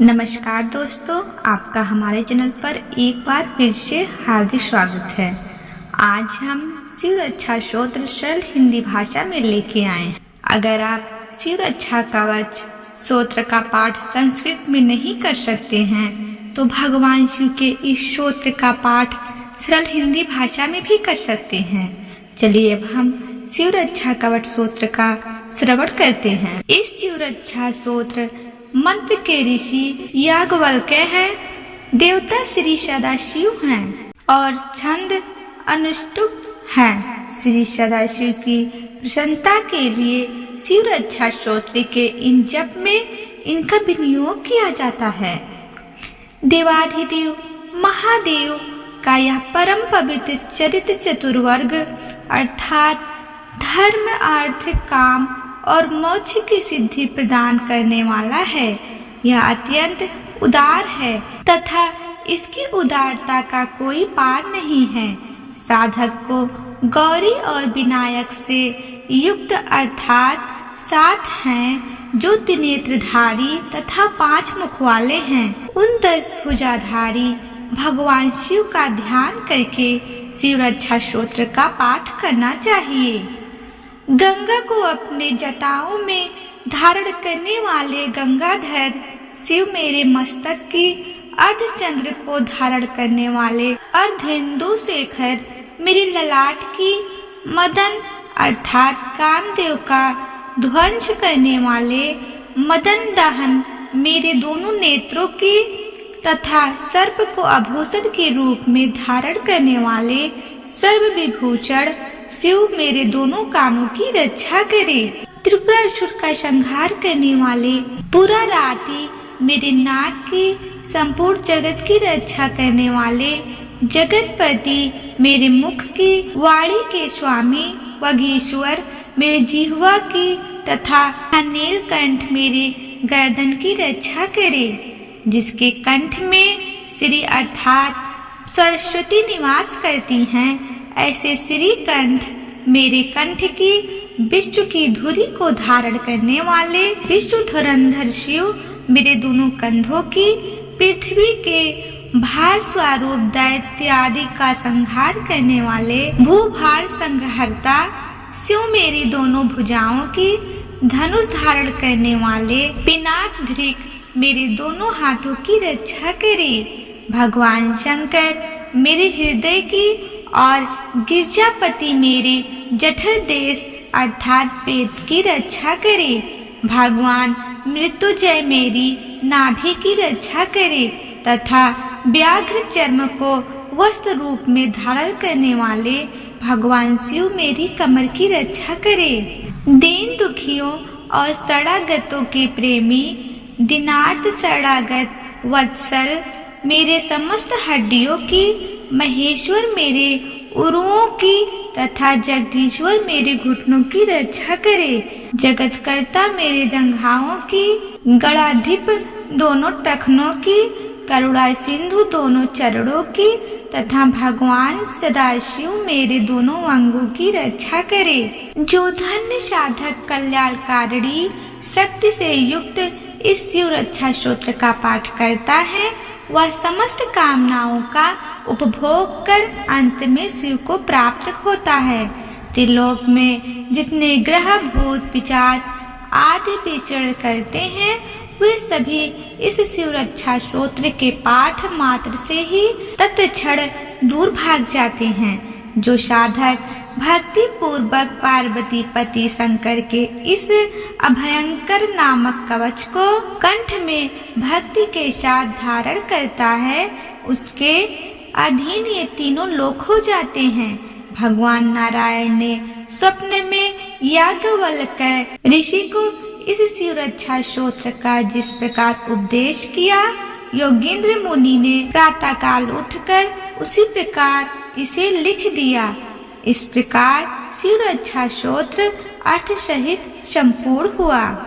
नमस्कार दोस्तों, आपका हमारे चैनल पर एक बार फिर से हार्दिक स्वागत है। आज हम शिव रक्षा स्तोत्र सरल हिंदी भाषा में लेके आए हैं। अगर आप शिव रक्षा कवच स्तोत्र का पाठ संस्कृत में नहीं कर सकते हैं तो भगवान शिव के इस स्तोत्र का पाठ सरल हिंदी भाषा में भी कर सकते हैं। चलिए अब हम शिव रक्षा कवच स्तोत्र का श्रवण करते हैं। इस शिव रक्षा स्तोत्र मंत्र के ऋषि याज्ञवल्क्य हैं, देवता श्री सदाशिव हैं और छंद अनुष्टुप हैं। श्री सदाशिव की प्रसन्नता के लिए शिव रक्षा स्तोत्र के इन जप में इनका विनियोग किया जाता है। देवाधिदेव महादेव का यह परम पवित्र चरित्र चतुर्वर्ग अर्थात धर्म, अर्थ, काम और मोक्ष की सिद्धि प्रदान करने वाला है। यह अत्यंत उदार है तथा इसकी उदारता का कोई पार नहीं है। साधक को गौरी और विनायक से युक्त अर्थात 7 हैं जो त्रिनेत्रधारी तथा 5 मुख वाले हैं। उन 10 भुजाधारी भगवान शिव का ध्यान करके शिव रक्षा स्तोत्र का पाठ करना चाहिए। गंगा को अपने जटाओं में धारण करने वाले गंगाधर शिव मेरे मस्तक की, अर्धचंद्र को धारण करने वाले अर्धेंदु शेखर मेरी ललाट की, मदन अर्थात कामदेव का ध्वंस करने वाले मदन दहन मेरे दोनों नेत्रों की तथा सर्प को आभूषण के रूप में धारण करने वाले सर्व विभूषण शिव मेरे दोनों कानों की रक्षा करे। त्रिपुरासुर का संहार करने वाले पुराराती मेरे नाक की, संपूर्ण जगत की रक्षा करने वाले जगतपति मेरे मुख की, वाणी के स्वामी वागीश्वर मेरे जिह्वा की तथा नीलकंठ मेरे गर्दन की रक्षा करे। जिसके कंठ में श्री अर्थात सरस्वती निवास करती हैं, ऐसे श्री कंठ मेरे कंठ की, विष्णु की धुरी को धारण करने वाले विष्णु धुरंधर शिव मेरे दोनों कंधों की, पृथ्वी के भार स्वरूप दैत्य आदि का संहार करने वाले भूभार संहर्ता शिव मेरी दोनों भुजाओं की, धनुष धारण करने वाले पिनाक धृक मेरे दोनों हाथों की रक्षा करे। भगवान शंकर मेरे हृदय की और गिरजापति मेरे जठर देश अर्थात पेट की रक्षा करे। भगवान मृत्युंजय मेरी नाभि की रक्षा करे तथा व्याघ्र चर्म को वस्त्र रूप में धारण करने वाले भगवान शिव मेरी कमर की रक्षा करे। दीन दुखियों और शरणागतों के प्रेमी दीनार्थ शरणागत वत्सल मेरे समस्त हड्डियों की, महेश्वर मेरे उरुओं की तथा जगदीश्वर मेरे घुटनों की रक्षा करे। जगतकर्ता मेरे जंघाओं की, गणाधिप दोनों टखनों की, करुणा सिंधु दोनों चरणों की तथा भगवान सदाशिव मेरे दोनों अंगों की रक्षा करे। जो धन्य साधक कल्याणकारिणी शक्ति से युक्त इस शिव रक्षा स्तोत्र का पाठ करता है, वह समस्त कामनाओं का उपभोग कर अंत में शिव को प्राप्त होता है। त्रिलोक में जितने ग्रह भूत पिशाच आदि विचरण करते हैं, वे सभी इस शिव रक्षा स्तोत्र के पाठ मात्र से ही तत्क्षण दूर भाग जाते हैं। जो साधक भक्ति पूर्वक पार्वती पति शंकर के इस अभयंकर नामक कवच को कंठ में भक्ति के साथ धारण करता है, उसके अधीन ये तीनों लोक हो जाते हैं। भगवान नारायण ने स्वप्न में याज्ञवल्क्य ऋषि को इस शिव रक्षा स्तोत्र का जिस प्रकार उपदेश किया, योगींद्र मुनि ने प्रातः काल उठकर उसी प्रकार इसे लिख दिया। इस प्रकार शिव रक्षा स्तोत्र अर्थ सहित संपूर्ण हुआ।